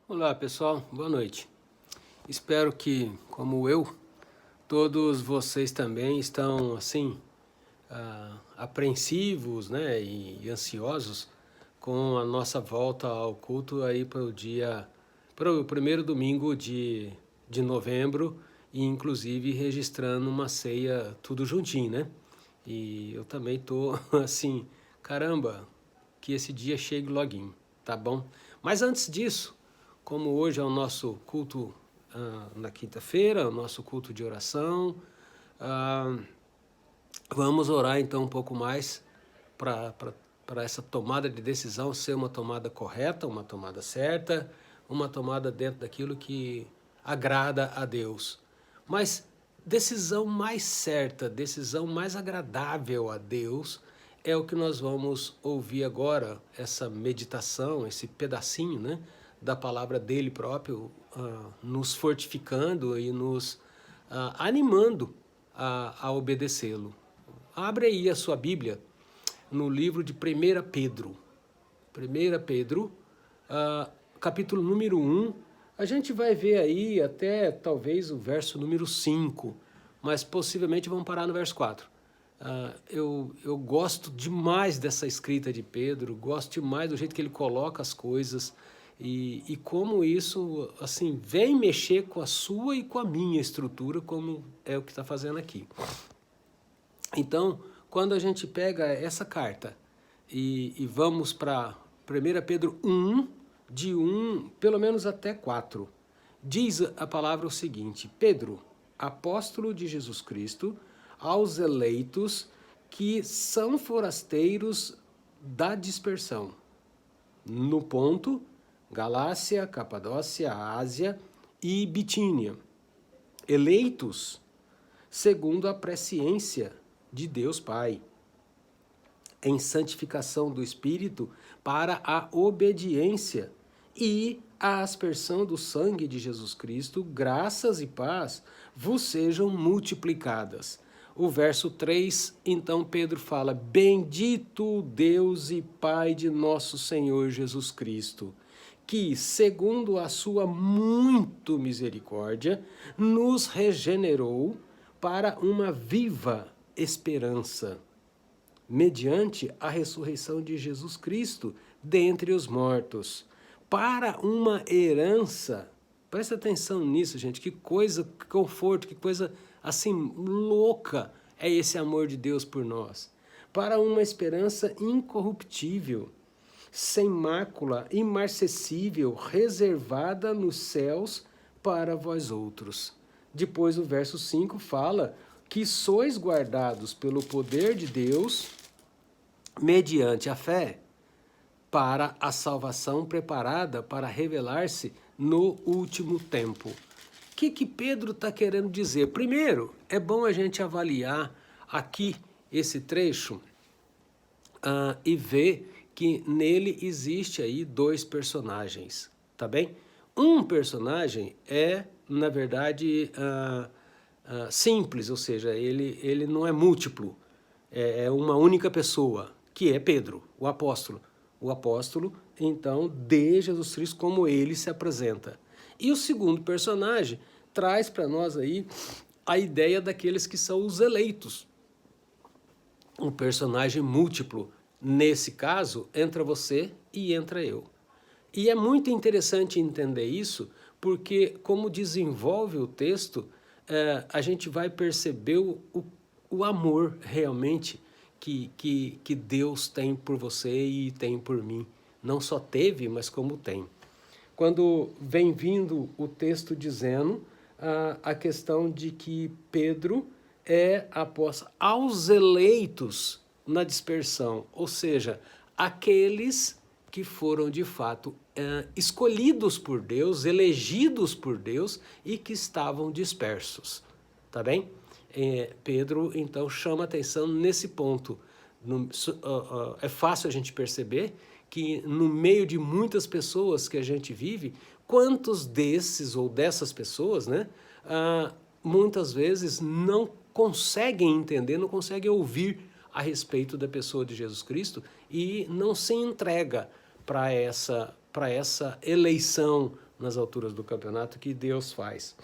Olá pessoal, boa noite. Espero que, como eu, todos vocês também estão assim apreensivos, né, e ansiosos com a nossa volta ao culto aí para o primeiro domingo de novembro e inclusive registrando uma ceia tudo juntinho, né? E eu também tô assim, caramba, que esse dia chegue loguinho, tá bom? Mas antes disso, como hoje é o nosso culto na quinta-feira, o nosso culto de oração, ah, vamos orar então um pouco mais para essa tomada de decisão ser uma tomada correta, uma tomada certa, uma tomada dentro daquilo que agrada a Deus. Mas decisão mais certa, decisão mais agradável a Deus é o que nós vamos ouvir agora, essa meditação, esse pedacinho, né, da palavra dele próprio, nos fortificando e nos animando a obedecê-lo. Abre aí a sua Bíblia no livro de 1 Pedro. 1 Pedro, capítulo número 1. A gente vai ver aí até talvez o verso número 5, mas possivelmente vamos parar no verso 4. Eu gosto demais dessa escrita de Pedro, gosto demais do jeito que ele coloca as coisas e como isso assim vem mexer com a sua e com a minha estrutura, como é o que está fazendo aqui. Então, quando a gente pega essa carta e vamos para 1 Pedro 1, de 1 pelo menos até 4, diz a palavra o seguinte: Pedro, apóstolo de Jesus Cristo, aos eleitos que são forasteiros da dispersão, no ponto, Galácia, Capadócia, Ásia e Bitínia, eleitos segundo a presciência de Deus Pai, em santificação do Espírito para a obediência e a aspersão do sangue de Jesus Cristo, graças e paz vos sejam multiplicadas. O verso 3, então Pedro fala: Bendito Deus e Pai de nosso Senhor Jesus Cristo, que, segundo a sua muito misericórdia, nos regenerou para uma viva esperança, mediante a ressurreição de Jesus Cristo dentre os mortos, para uma herança. Presta atenção nisso, gente, que coisa, que conforto, que coisa assim louca é esse amor de Deus por nós. Para uma esperança incorruptível, sem mácula, imarcessível, reservada nos céus para vós outros. Depois o verso 5 fala que sois guardados pelo poder de Deus, mediante a fé, para a salvação preparada para revelar-se no último tempo. O que Pedro está querendo dizer? Primeiro, é bom a gente avaliar aqui esse trecho e ver que nele existe aí dois personagens, tá bem? Um personagem é, na verdade, simples, ou seja, ele não é múltiplo, é uma única pessoa, que é Pedro, o apóstolo. O apóstolo, então, de Jesus Cristo como ele se apresenta. E o segundo personagem traz para nós aí a ideia daqueles que são os eleitos. Um personagem múltiplo. Nesse caso, entra você e entra eu. E é muito interessante entender isso, porque como desenvolve o texto, a gente vai perceber o amor realmente que Deus tem por você e tem por mim. Não só teve, mas como tem. Quando vem vindo o texto dizendo a questão de que Pedro é apóstolo aos eleitos na dispersão, ou seja, aqueles que foram de fato escolhidos por Deus, elegidos por Deus e que estavam dispersos, tá bem? Pedro então chama atenção nesse ponto. É fácil a gente perceber que no meio de muitas pessoas que a gente vive, quantos desses ou dessas pessoas, né, muitas vezes não conseguem entender, não conseguem ouvir a respeito da pessoa de Jesus Cristo e não se entrega para essa eleição, nas alturas do campeonato que Deus faz.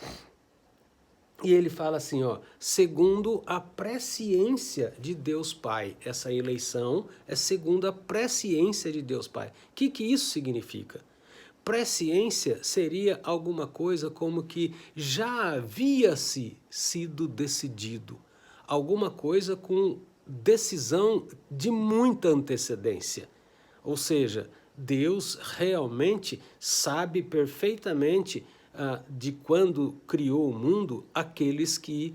E ele fala assim, ó, segundo a presciência de Deus Pai. Essa eleição é segundo a presciência de Deus Pai. O que isso significa? Presciência seria alguma coisa como que já havia-se sido decidido. Alguma coisa com decisão de muita antecedência. Ou seja, Deus realmente sabe perfeitamente de quando criou o mundo aqueles que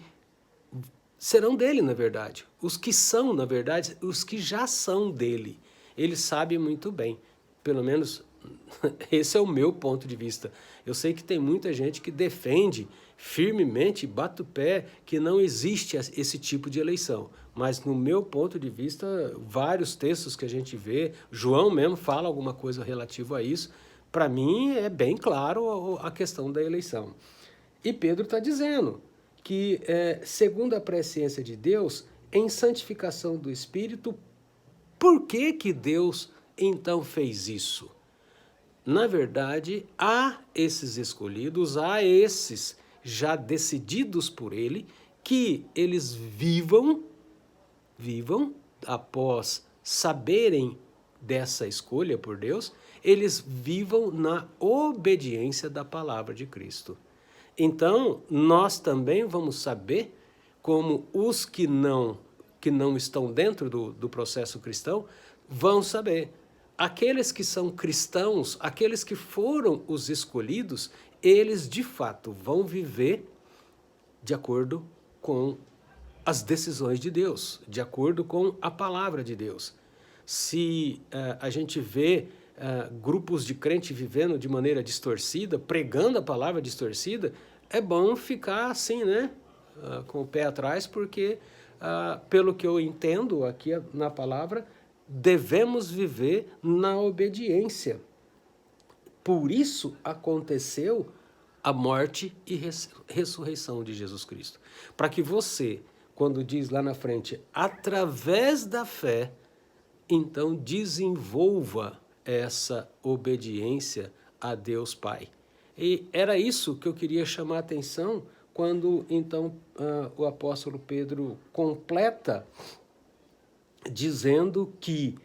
serão dele, na verdade. Os que são, na verdade, os que já são dele. Ele sabe muito bem. Pelo menos esse é o meu ponto de vista. Eu sei que tem muita gente que defende firmemente, bate o pé, que não existe esse tipo de eleição. Mas no meu ponto de vista, vários textos que a gente vê, João mesmo fala alguma coisa relativa a isso. Para mim é bem claro a questão da eleição. E Pedro está dizendo que, segundo a presciência de Deus, em santificação do Espírito, por que Deus então fez isso? Na verdade, há esses escolhidos, há esses já decididos por ele, que eles vivam após saberem dessa escolha por Deus, eles vivam na obediência da palavra de Cristo. Então, nós também vamos saber como os que não estão dentro do processo cristão vão saber. Aqueles que são cristãos, aqueles que foram os escolhidos, eles de fato vão viver de acordo com as decisões de Deus, de acordo com a palavra de Deus. Se a gente vê grupos de crente vivendo de maneira distorcida, pregando a palavra distorcida, é bom ficar assim, né? Com o pé atrás, porque, pelo que eu entendo aqui na palavra, devemos viver na obediência. Por isso aconteceu a morte e ressurreição de Jesus Cristo. Para que você, quando diz lá na frente, através da fé, então desenvolva essa obediência a Deus Pai. E era isso que eu queria chamar a atenção quando então o apóstolo Pedro completa dizendo que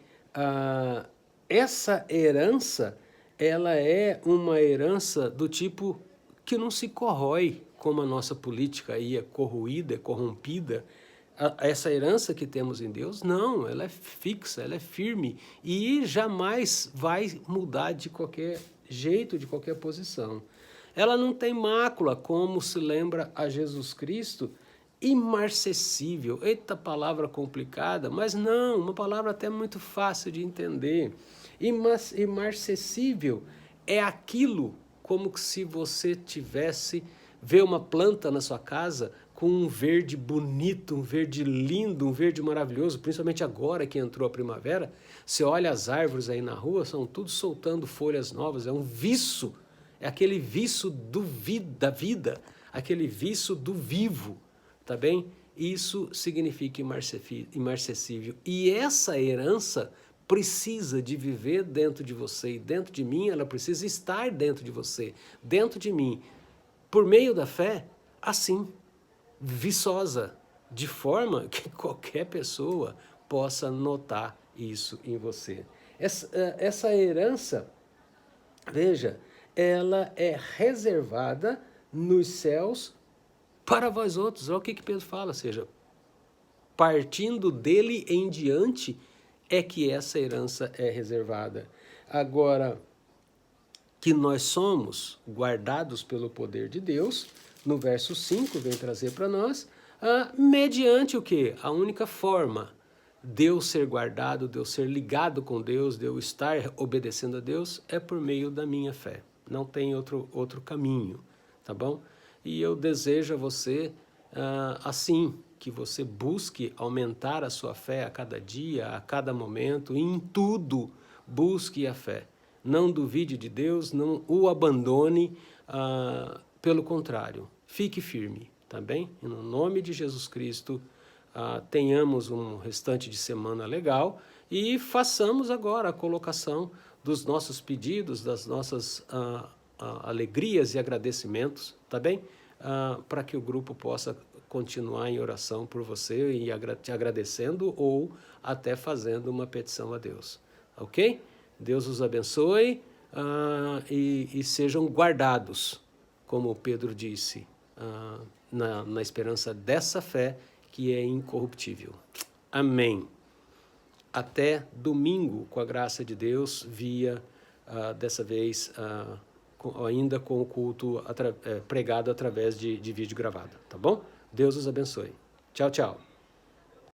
essa herança, ela é uma herança do tipo que não se corrói, como a nossa política aí é corroída, é corrompida. Essa herança que temos em Deus, não, ela é fixa, ela é firme e jamais vai mudar de qualquer jeito, de qualquer posição. Ela não tem mácula, como se lembra a Jesus Cristo, imarcessível. Eita, palavra complicada, mas não, uma palavra até muito fácil de entender. Imarcessível é aquilo como se você vê uma planta na sua casa com um verde bonito, um verde lindo, um verde maravilhoso, principalmente agora que entrou a primavera. Você olha as árvores aí na rua, são tudo soltando folhas novas, é um viço, é aquele viço da vida, aquele viço do vivo. Tá bem? Isso significa imarcessível. E essa herança precisa de viver dentro de você e dentro de mim, ela precisa estar dentro de você, dentro de mim, por meio da fé, assim, viçosa, de forma que qualquer pessoa possa notar isso em você. Essa herança, veja, ela é reservada nos céus para vós outros. Olha o que Pedro fala, ou seja, partindo dele em diante é que essa herança é reservada. Agora, que nós somos guardados pelo poder de Deus, no verso 5 vem trazer para nós, mediante o quê? A única forma de eu ser guardado, de eu ser ligado com Deus, de eu estar obedecendo a Deus, é por meio da minha fé. Não tem outro caminho, tá bom? E eu desejo a você, assim, que você busque aumentar a sua fé a cada dia, a cada momento, e em tudo busque a fé. Não duvide de Deus, não o abandone, pelo contrário, fique firme, tá bem? E no nome de Jesus Cristo, tenhamos um restante de semana legal e façamos agora a colocação dos nossos pedidos, das nossas alegrias e agradecimentos, tá bem? Para que o grupo possa continuar em oração por você e te agradecendo ou até fazendo uma petição a Deus, ok? Deus os abençoe e sejam guardados, como Pedro disse, na esperança dessa fé que é incorruptível. Amém. Até domingo, com a graça de Deus, dessa vez, ainda com o culto pregado através de vídeo gravado, tá bom? Deus os abençoe. Tchau, tchau.